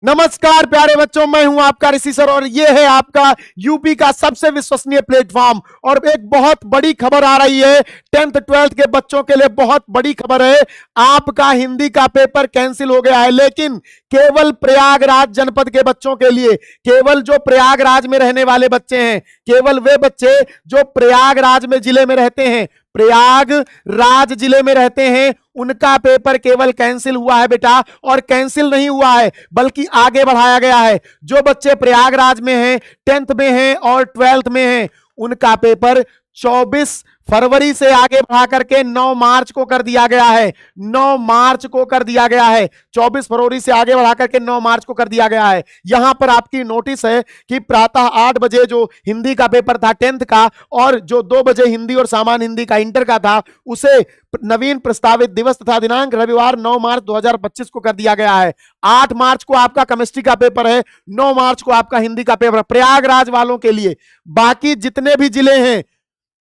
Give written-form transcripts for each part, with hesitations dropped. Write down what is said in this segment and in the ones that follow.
नमस्कार प्यारे बच्चों, मैं हूं आपका ऋषि सर और ये है आपका यूपी का सबसे विश्वसनीय प्लेटफॉर्म। और एक बहुत बड़ी खबर आ रही है, 10th 12th के बच्चों के लिए बहुत बड़ी खबर है। आपका हिंदी का पेपर कैंसिल हो गया है, लेकिन केवल प्रयागराज जनपद के बच्चों के लिए, केवल जो प्रयागराज में रहने वाले बच्चे हैं, केवल वे बच्चे जो प्रयागराज में जिले में रहते हैं, प्रयागराज जिले में रहते हैं, उनका पेपर केवल कैंसिल हुआ है बेटा। और कैंसिल नहीं हुआ है बल्कि आगे बढ़ाया गया है। जो बच्चे प्रयागराज में हैं, 10th में हैं और 12th में हैं, उनका पेपर 24 फरवरी से आगे बढ़ा करके 9 मार्च को कर दिया गया है। 9 मार्च को कर दिया गया है। 24 फरवरी से आगे बढ़ा करके 9 मार्च को कर दिया गया है। यहां पर आपकी नोटिस है कि प्रातः 8 बजे जो हिंदी का पेपर था 10th का, और जो 2 बजे हिंदी और सामान्य हिंदी का इंटर का था, उसे नवीन प्रस्तावित दिवस तथा दिनांक रविवार 9 मार्च 2025 को कर दिया गया है। 8 मार्च को आपका केमिस्ट्री का पेपर है, 9 मार्च को आपका हिंदी का पेपर है प्रयागराज वालों के लिए। बाकी जितने भी जिले हैं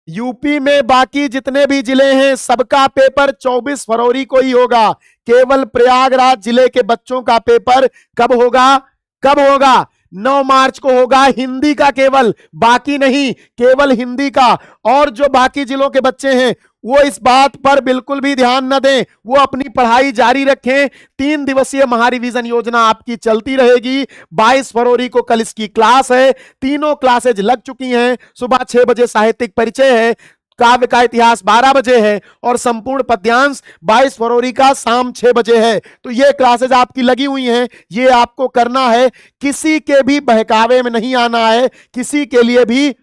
यूपी में, बाकी जितने भी जिले हैं, सबका पेपर 24 फरवरी को ही होगा। केवल प्रयागराज जिले के बच्चों का पेपर कब होगा? कब होगा? 9 मार्च को होगा हिंदी का, केवल, बाकी नहीं, केवल हिंदी का। और जो बाकी जिलों के बच्चे हैं वो इस बात पर बिल्कुल भी ध्यान न दें, वो अपनी पढ़ाई जारी रखें। 3 दिवसीय महारिवीजन योजना आपकी चलती रहेगी। 22 फरवरी को कल इसकी क्लास है। तीनों क्लासेज लग चुकी हैं। सुबह 6 बजे साहित्यिक परिचय है, काव्य का इतिहास 12 बजे है और संपूर्ण पद्यांश 22 फरवरी का शाम 6 बजे है। तो ये क्लासेज आपकी लगी हुई हैं, ये आपको करना है। किसी के भी बहकावे में नहीं आना है, किसी के लिए भी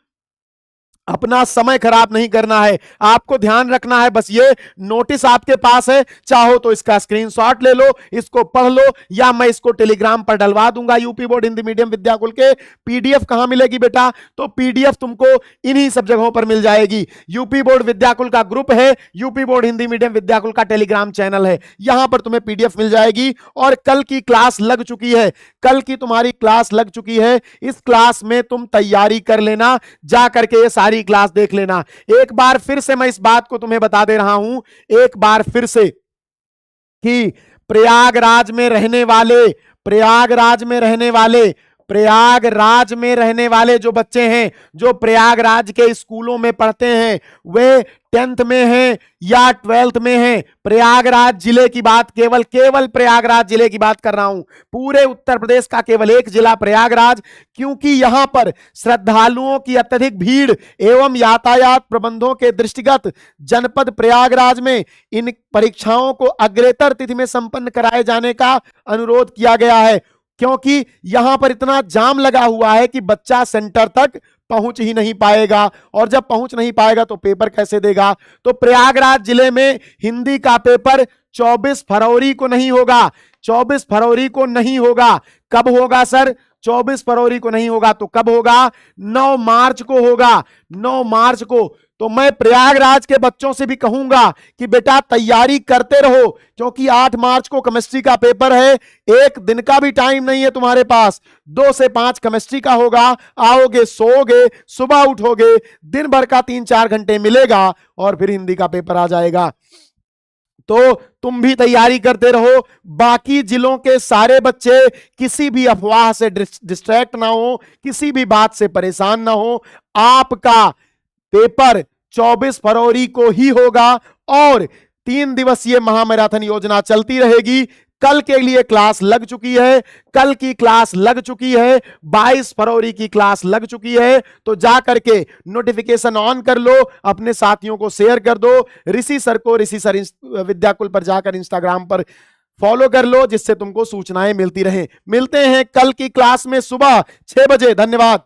अपना समय खराब नहीं करना है। आपको ध्यान रखना है, बस ये नोटिस आपके पास है, चाहो तो इसका स्क्रीनशॉट ले लो, इसको पढ़ लो, या मैं इसको टेलीग्राम पर डलवा दूंगा। UP board Hindi medium Vidyakul के पीडीएफ कहां मिलेगी बेटा? तो पीडीएफ तुमको इन्हीं सब जगहों पर मिल जाएगी। यूपी बोर्ड विद्याकुल का ग्रुप है, UP board Hindi medium Vidyakul का टेलीग्राम चैनल है, यहां पर तुम्हें पीडीएफ मिल जाएगी। और कल की क्लास लग चुकी है, कल की तुम्हारी क्लास लग चुकी है। इस क्लास में तुम तैयारी कर लेना, जा करके ये सारी क्लास देख लेना। एक बार फिर से मैं इस बात को तुम्हें बता दे रहा हूं, एक बार फिर से, कि प्रयागराज में रहने वाले, प्रयागराज में रहने वाले, प्रयागराज में रहने वाले जो बच्चे हैं, जो प्रयागराज के स्कूलों में पढ़ते हैं, वे 10th में हैं या 12th में हैं, प्रयागराज जिले की बात, केवल प्रयागराज जिले की बात कर रहा हूं। पूरे उत्तर प्रदेश का केवल एक जिला प्रयागराज, क्योंकि यहां पर श्रद्धालुओं की अत्यधिक भीड़ एवं यातायात प्रबंधों के दृष्टिगत जनपद प्रयागराज में इन परीक्षाओं को अग्रेतर तिथि में संपन्न कराए जाने का अनुरोध किया गया है। क्योंकि यहां पर इतना जाम लगा हुआ है कि बच्चा सेंटर तक पहुंच ही नहीं पाएगा, और जब पहुंच नहीं पाएगा तो पेपर कैसे देगा? तो प्रयागराज जिले में हिंदी का पेपर 24 फरवरी को नहीं होगा। 24 फरवरी को नहीं होगा। कब होगा सर? 24 फरवरी को नहीं होगा तो कब होगा? 9 मार्च को होगा। 9 मार्च को। तो मैं प्रयागराज के बच्चों से भी कहूंगा कि बेटा तैयारी करते रहो, क्योंकि 8 मार्च को केमिस्ट्री का पेपर है। एक दिन का भी टाइम नहीं है तुम्हारे पास। 2 से 5 केमिस्ट्री का होगा। आओगे, सोओगे, सुबह उठोगे, दिन भर का 3-4 घंटे मिलेगा और फिर हिंदी का पेपर आ जाएगा। तो तुम भी तैयारी करते रहो। बाकी जिलों के सारे बच्चे किसी भी अफवाह से डिस्ट्रैक्ट ना हो, किसी भी बात से परेशान ना हो। आपका पेपर 24 फरवरी को ही होगा और 3 दिवसीय महामैराथन योजना चलती रहेगी। कल के लिए क्लास लग चुकी है, कल की क्लास लग चुकी है, 22 फरवरी की क्लास लग चुकी है। तो जा करके नोटिफिकेशन ऑन कर लो, अपने साथियों को शेयर कर दो। ऋषि सर को ऋषि सर विद्याकुल पर जाकर इंस्टाग्राम पर फॉलो कर लो, जिससे तुमको सूचनाएं मिलती रहें। मिलते हैं कल की क्लास में सुबह 6 बजे। धन्यवाद।